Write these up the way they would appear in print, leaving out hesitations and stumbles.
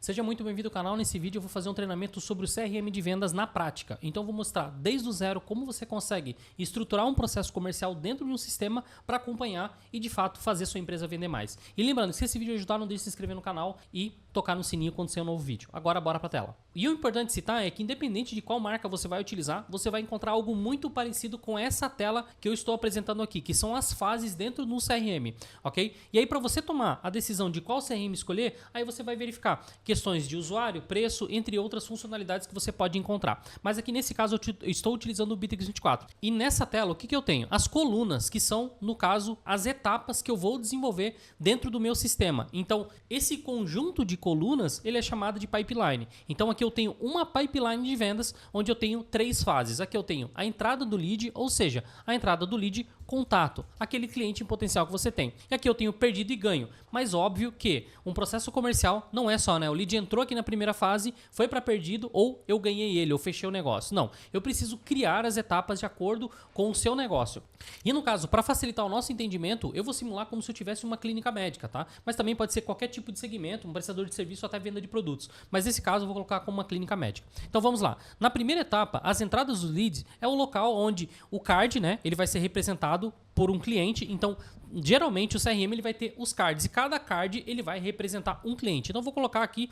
Seja muito bem-vindo ao canal. Nesse vídeo eu vou fazer um treinamento sobre o CRM de vendas na prática. Então eu vou mostrar desde o zero como você consegue estruturar um processo comercial dentro de um sistema para acompanhar e de fato fazer sua empresa vender mais. E lembrando, se esse vídeo ajudar, não deixe de se inscrever no canal e tocar no sininho quando sair um novo vídeo. Agora bora para a tela. E o importante citar é que independente de qual marca você vai utilizar, você vai encontrar algo muito parecido com essa tela que eu estou apresentando aqui, que são as fases dentro do CRM, ok? E aí para você tomar a decisão de qual CRM escolher, aí você vai verificar questões de usuário, preço, entre outras funcionalidades que você pode encontrar. Mas aqui nesse caso eu estou utilizando o Bittrex 24. E nessa tela o que eu tenho? As colunas, que são, no caso, as etapas que eu vou desenvolver dentro do meu sistema. Então esse conjunto de colunas, ele é chamado de pipeline. Então aqui eu tenho uma pipeline de vendas, onde eu tenho 3 fases. Aqui eu tenho a entrada do lead, ou seja, a entrada do lead contato, aquele cliente em potencial que você tem. E aqui eu tenho perdido e ganho. Mas óbvio que um processo comercial não é só, né? O lead entrou aqui na primeira fase, foi para perdido ou eu ganhei ele, eu fechei o negócio. Não, eu preciso criar as etapas de acordo com o seu negócio. E no caso, para facilitar o nosso entendimento, eu vou simular como se eu tivesse uma clínica médica, tá? Mas também pode ser qualquer tipo de segmento, um prestador de serviço ou até venda de produtos. Mas nesse caso eu vou colocar como uma clínica médica. Então vamos lá. Na primeira etapa, as entradas dos leads é o local onde o card, né, ele vai ser representado por um cliente. Então, geralmente o CRM ele vai ter os cards e cada card ele vai representar um cliente. Então, eu vou colocar aqui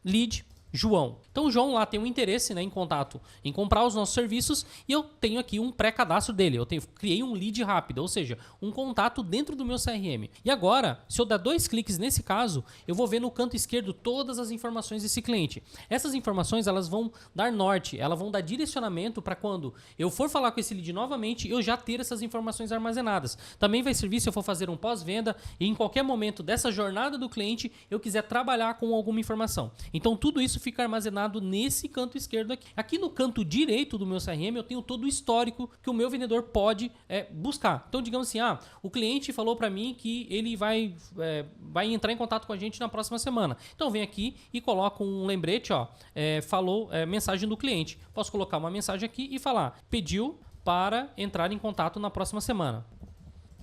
lead João. Então o João lá tem um interesse, né, em contato, em comprar os nossos serviços e eu tenho aqui um pré-cadastro dele. Criei um lead rápido, ou seja, um contato dentro do meu CRM. E agora, se eu der 2 cliques nesse caso, eu vou ver no canto esquerdo todas as informações desse cliente. Essas informações elas vão dar norte, elas vão dar direcionamento para quando eu for falar com esse lead novamente, eu já ter essas informações armazenadas. Também vai servir se eu for fazer um pós-venda e em qualquer momento dessa jornada do cliente eu quiser trabalhar com alguma informação. Então tudo isso fica armazenado nesse canto esquerdo aqui. Aqui no canto direito do meu CRM eu tenho todo o histórico que o meu vendedor pode buscar. Então digamos assim, o cliente falou para mim que ele vai entrar em contato com a gente na próxima semana. Então vem aqui e coloco um lembrete, mensagem do cliente. Posso colocar uma mensagem aqui e falar, pediu para entrar em contato na próxima semana.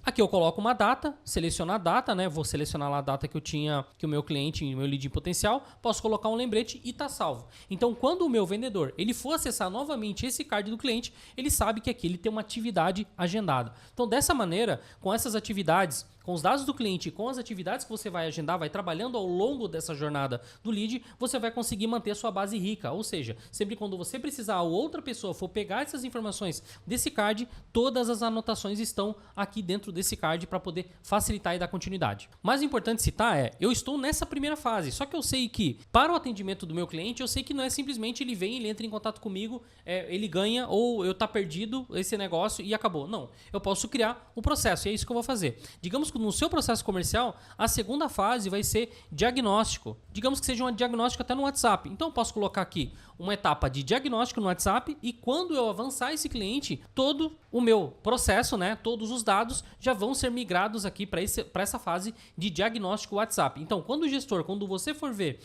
Aqui eu coloco uma data, seleciono a data, né? Vou selecionar lá a data que eu tinha, que o meu cliente, o meu lead em potencial, posso colocar um lembrete e tá salvo. Então, quando o meu vendedor ele for acessar novamente esse card do cliente, ele sabe que aqui ele tem uma atividade agendada. Então, dessa maneira, com essas atividades, com os dados do cliente e com as atividades que você vai agendar, vai trabalhando ao longo dessa jornada do lead, você vai conseguir manter a sua base rica. Ou seja, sempre quando você precisar ou outra pessoa for pegar essas informações desse card, todas as anotações estão aqui dentro desse card para poder facilitar e dar continuidade. Mais importante citar eu estou nessa primeira fase, só que eu sei que para o atendimento do meu cliente, eu sei que não é simplesmente ele vem, ele entra em contato comigo, ele ganha ou eu tá perdido esse negócio e acabou. Não, eu posso criar um processo e é isso que eu vou fazer. Digamos que no seu processo comercial, a segunda fase vai ser diagnóstico. Digamos que seja um diagnóstico até no WhatsApp. Então eu posso colocar aqui uma etapa de diagnóstico no WhatsApp e quando eu avançar esse cliente, todo o meu processo, né, todos os dados já vão ser migrados aqui para essa fase de diagnóstico WhatsApp. Então, quando o gestor, quando você for ver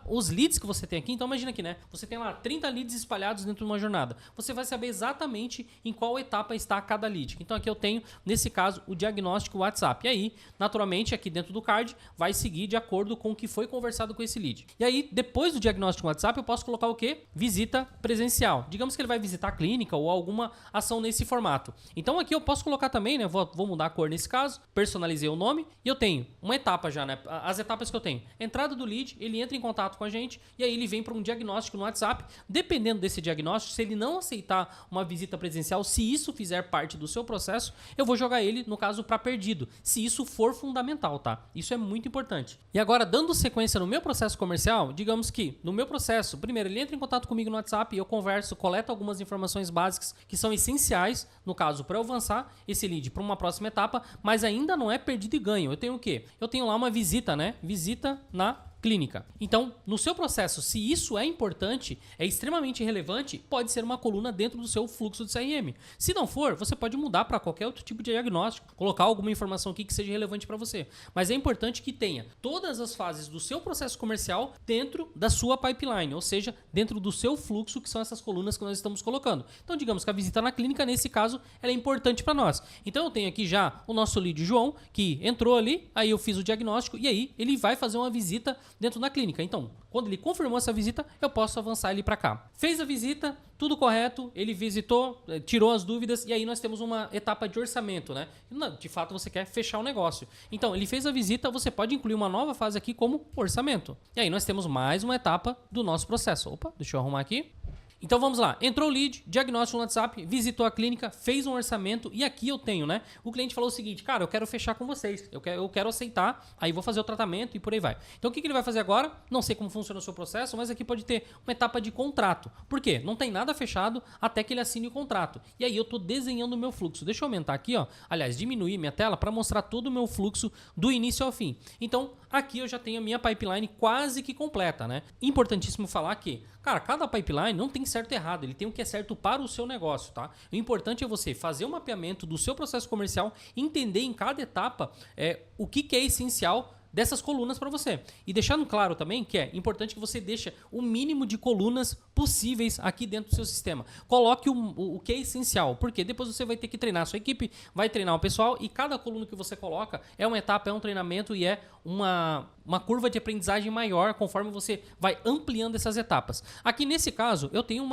os leads que você tem aqui, então imagina aqui, né, você tem lá 30 leads espalhados dentro de uma jornada. Você vai saber exatamente em qual etapa está cada lead. Então aqui eu tenho, nesse caso, o diagnóstico WhatsApp. E aí, naturalmente, aqui dentro do card, vai seguir de acordo com o que foi conversado com esse lead. E aí, depois do diagnóstico WhatsApp, eu posso colocar o quê? Visita presencial. Digamos que ele vai visitar a clínica ou alguma ação nesse formato. Então aqui eu posso colocar também, né? Vou mudar a cor nesse caso, personalizei o nome e eu tenho uma etapa já, né? As etapas que eu tenho. Entrada do lead, ele entra em contato com a gente e aí ele vem para um diagnóstico no WhatsApp. Dependendo desse diagnóstico, se ele não aceitar uma visita presencial, se isso fizer parte do seu processo, eu vou jogar ele, no caso, para perdido, se isso for fundamental, tá? Isso é muito importante. E agora, dando sequência no meu processo comercial, digamos que no meu processo, primeiro ele entra em contato comigo no WhatsApp, eu converso, coleto algumas informações básicas que são essenciais, no caso, para eu avançar esse lead para uma próxima etapa, mas ainda não é perdido e ganho. Eu tenho o quê? Eu tenho lá uma visita, né? Visita na clínica. Então, no seu processo, se isso é importante, é extremamente relevante, pode ser uma coluna dentro do seu fluxo de CRM. Se não for, você pode mudar para qualquer outro tipo de diagnóstico, colocar alguma informação aqui que seja relevante para você. Mas é importante que tenha todas as fases do seu processo comercial dentro da sua pipeline, ou seja, dentro do seu fluxo, que são essas colunas que nós estamos colocando. Então, digamos que a visita na clínica, nesse caso, ela é importante para nós. Então, eu tenho aqui já o nosso lead João, que entrou ali, aí eu fiz o diagnóstico e aí ele vai fazer uma visita dentro da clínica. Então, quando ele confirmou essa visita, eu posso avançar ele para cá. Fez a visita, tudo correto, ele visitou, tirou as dúvidas e aí nós temos uma etapa de orçamento, né? De fato, você quer fechar o negócio. Então, ele fez a visita, você pode incluir uma nova fase aqui como orçamento. E aí nós temos mais uma etapa do nosso processo. Opa, deixa eu arrumar aqui. Então vamos lá, entrou o lead, diagnóstico no WhatsApp, visitou a clínica, fez um orçamento e aqui eu tenho, né? O cliente falou o seguinte, cara, eu quero fechar com vocês, eu quero aceitar, aí vou fazer o tratamento e por aí vai. Então o que ele vai fazer agora? Não sei como funciona o seu processo, mas aqui pode ter uma etapa de contrato. Por quê? Não tem nada fechado até que ele assine o contrato. E aí eu estou desenhando o meu fluxo. Deixa eu aumentar aqui, ó. Aliás, diminuir minha tela para mostrar todo o meu fluxo do início ao fim. Então aqui eu já tenho a minha pipeline quase que completa, né? Importantíssimo falar que, cara, cada pipeline não tem certo e errado, ele tem o que é certo para o seu negócio, tá? O importante é você fazer o mapeamento do seu processo comercial, entender em cada etapa o que é essencial dessas colunas para você. E deixando claro também que é importante que você deixe o mínimo de colunas possíveis aqui dentro do seu sistema. Coloque o que é essencial, porque depois você vai ter que treinar a sua equipe, vai treinar o pessoal e cada coluna que você coloca é uma etapa, é um treinamento e é uma curva de aprendizagem maior conforme você vai ampliando essas etapas. Aqui nesse caso, eu tenho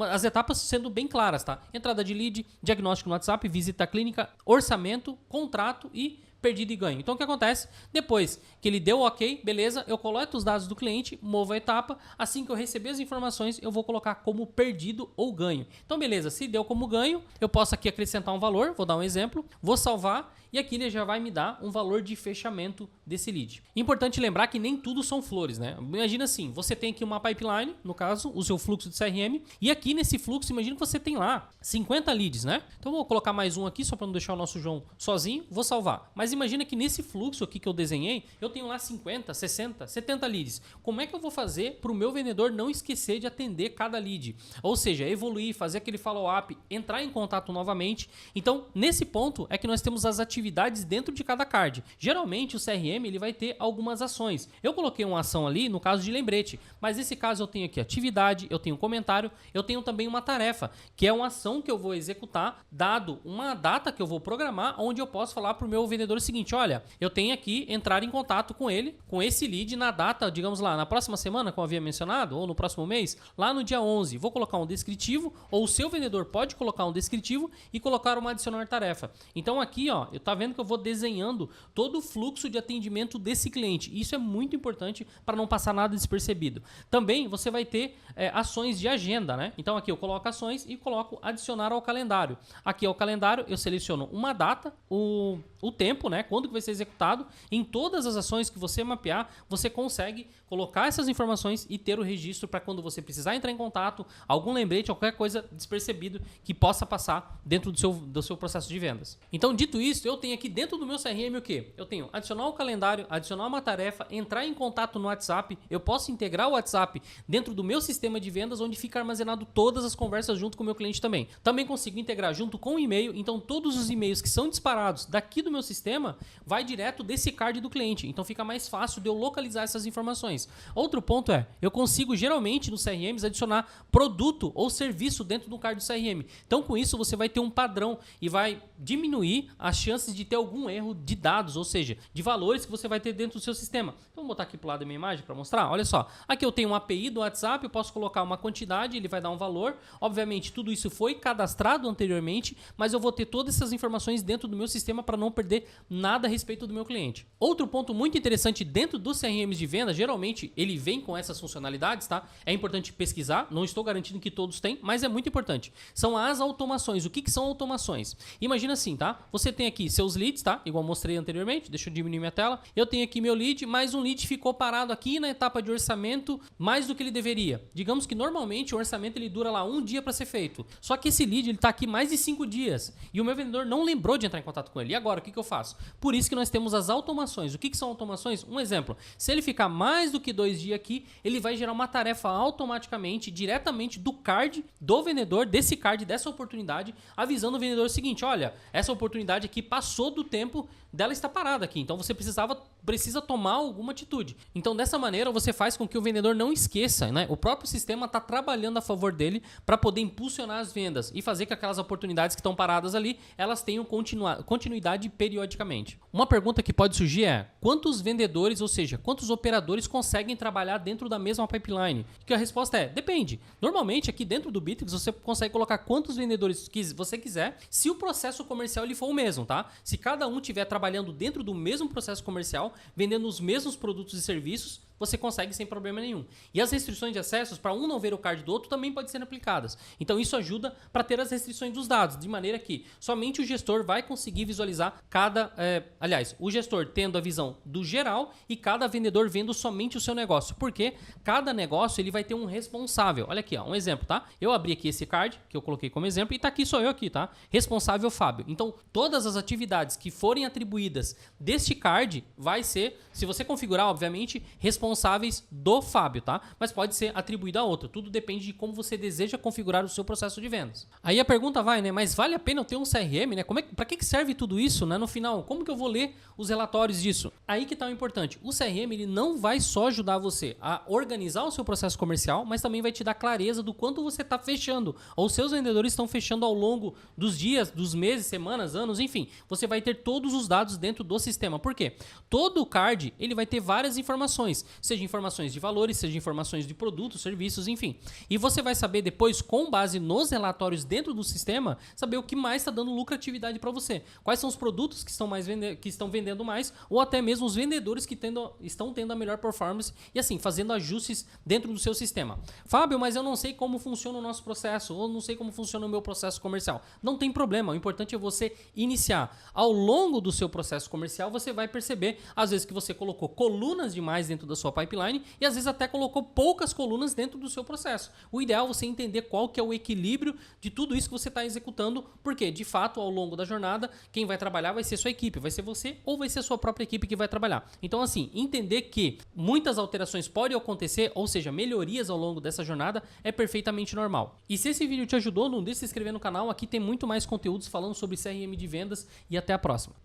as etapas sendo bem claras, tá? Entrada de lead, diagnóstico no WhatsApp, visita clínica, orçamento, contrato e perdido e ganho. Então o que acontece? Depois que ele deu o ok, beleza, eu coleto os dados do cliente, movo a etapa, assim que eu receber as informações, eu vou colocar como perdido ou ganho. Então beleza, se deu como ganho, eu posso aqui acrescentar um valor, vou dar um exemplo, vou salvar e aqui ele já vai me dar um valor de fechamento desse lead. Importante lembrar que nem tudo são flores, né? Imagina assim, você tem aqui uma pipeline, no caso, o seu fluxo de CRM, e aqui nesse fluxo, imagina que você tem lá 50 leads, né? Então vou colocar mais um aqui, só para não deixar o nosso João sozinho, vou salvar. Mas imagina que nesse fluxo aqui que eu desenhei, eu tenho lá 50, 60, 70 leads. Como é que eu vou fazer para o meu vendedor não esquecer de atender cada lead? Ou seja, evoluir, fazer aquele follow-up, entrar em contato novamente. Então, nesse ponto é que nós temos as atividades dentro de cada card. Geralmente o CRM ele vai ter algumas ações. Eu coloquei uma ação ali no caso de lembrete, mas nesse caso eu tenho aqui atividade, eu tenho comentário, eu tenho também uma tarefa, que é uma ação que eu vou executar dado uma data que eu vou programar, onde eu posso falar para o meu vendedor o seguinte, olha, eu tenho aqui entrar em contato com ele, com esse lead na data, digamos lá, na próxima semana, como eu havia mencionado, ou no próximo mês, lá no dia 11, vou colocar um descritivo, ou o seu vendedor pode colocar um descritivo e colocar uma adicional tarefa. Então aqui, ó, eu tá vendo que eu vou desenhando todo o fluxo de atendimento desse cliente. Isso é muito importante para não passar nada despercebido. Também você vai ter ações de agenda, né? Então aqui eu coloco ações e coloco adicionar ao calendário. Aqui ao calendário eu seleciono uma data, o tempo, né? Quando que vai ser executado. Em todas as ações que você mapear, você consegue colocar essas informações e ter o registro para quando você precisar entrar em contato, algum lembrete, qualquer coisa despercebido que possa passar dentro do seu processo de vendas. Então, dito isso, eu tenho aqui dentro do meu CRM o quê? Eu tenho adicionar o calendário, adicionar uma tarefa, entrar em contato no WhatsApp, eu posso integrar o WhatsApp dentro do meu sistema de vendas, onde fica armazenado todas as conversas junto com o meu cliente também. Também consigo integrar junto com o e-mail, então todos os e-mails que são disparados daqui do meu sistema, vai direto desse card do cliente, então fica mais fácil de eu localizar essas informações. Outro ponto é, eu consigo geralmente nos CRMs adicionar produto ou serviço dentro do card do CRM. Então com isso você vai ter um padrão e vai diminuir as chances de ter algum erro de dados, ou seja, de valores que você vai ter dentro do seu sistema. Então vou botar aqui para o lado da minha imagem para mostrar. Olha só, aqui eu tenho uma API do WhatsApp, eu posso colocar uma quantidade, ele vai dar um valor. Obviamente tudo isso foi cadastrado anteriormente, mas eu vou ter todas essas informações dentro do meu sistema para não perder nada a respeito do meu cliente. Outro ponto muito interessante dentro dos CRMs de venda, geralmente ele vem com essas funcionalidades, tá? É importante pesquisar, não estou garantindo que todos têm, mas é muito importante. São as automações. O que são automações? Imagina assim, tá? Você tem aqui seus leads, tá? Igual mostrei anteriormente, deixa eu diminuir minha tela. Eu tenho aqui meu lead, mas um lead ficou parado aqui na etapa de orçamento mais do que ele deveria. Digamos que normalmente o orçamento ele dura lá um dia para ser feito. Só que esse lead ele tá aqui mais de 5 dias e o meu vendedor não lembrou de entrar em contato com ele. E agora, o que eu faço? Por isso que nós temos as automações. O que são automações? Um exemplo, se ele ficar mais do que 2 dias aqui, ele vai gerar uma tarefa automaticamente, diretamente do card do vendedor, desse card, dessa oportunidade, avisando o vendedor o seguinte, olha, essa oportunidade aqui passou passou do tempo dela estar parada aqui. Então você precisa tomar alguma atitude. Então dessa maneira você faz com que o vendedor não esqueça, né? O próprio sistema está trabalhando a favor dele para poder impulsionar as vendas e fazer que aquelas oportunidades que estão paradas ali, elas tenham continuidade periodicamente. Uma pergunta que pode surgir é: quantos vendedores, ou seja, quantos operadores conseguem trabalhar dentro da mesma pipeline? Que a resposta é: depende. Normalmente aqui dentro do Bitrix você consegue colocar quantos vendedores que você quiser, se o processo comercial ele for o mesmo, tá? Se cada um estiver trabalhando dentro do mesmo processo comercial, vendendo os mesmos produtos e serviços, você consegue sem problema nenhum. E as restrições de acessos, para um não ver o card do outro, também podem ser aplicadas. Então isso ajuda para ter as restrições dos dados, de maneira que somente o gestor vai conseguir visualizar o gestor tendo a visão do geral e cada vendedor vendo somente o seu negócio. Porque cada negócio ele vai ter um responsável. Olha aqui, ó, um exemplo, tá? Eu abri aqui esse card, que eu coloquei como exemplo, e tá aqui, sou eu aqui, tá? Responsável Fábio. Então, todas as atividades que forem atribuídas deste card vai ser, se você configurar, obviamente, responsáveis do Fábio, tá? Mas pode ser atribuído a outro. Tudo depende de como você deseja configurar o seu processo de vendas. Aí a pergunta vai, né? Mas vale a pena eu ter um CRM, né? Para que serve tudo isso, né? No final, como que eu vou ler os relatórios disso? Aí que tá o importante. O CRM, ele não vai só ajudar você a organizar o seu processo comercial, mas também vai te dar clareza do quanto você está fechando, ou seus vendedores estão fechando ao longo dos dias, dos meses, semanas, anos, enfim. Você vai ter todos os dados dentro do sistema. Por quê? Todo card, ele vai ter várias informações, seja informações de valores, seja informações de produtos, serviços, enfim. E você vai saber depois, com base nos relatórios dentro do sistema, saber o que mais está dando lucratividade para você. Quais são os produtos que estão vendendo mais, ou até mesmo os vendedores que estão tendo a melhor performance e assim, fazendo ajustes dentro do seu sistema. Fábio, mas eu não sei como funciona o nosso processo, ou não sei como funciona o meu processo comercial. Não tem problema, o importante é você iniciar. Ao longo do seu processo comercial, você vai perceber, às vezes, que você colocou colunas demais dentro da sua pipeline e às vezes até colocou poucas colunas dentro do seu processo. O ideal é você entender qual que é o equilíbrio de tudo isso que você está executando, porque, de fato, ao longo da jornada, quem vai trabalhar vai ser sua equipe, vai ser você ou vai ser a sua própria equipe que vai trabalhar. Então, assim, entender que muitas alterações podem acontecer, ou seja, melhorias ao longo dessa jornada, é perfeitamente normal. E se esse vídeo te ajudou, não deixe de se inscrever no canal, aqui tem muito mais conteúdos falando sobre CRM de vendas e até a próxima.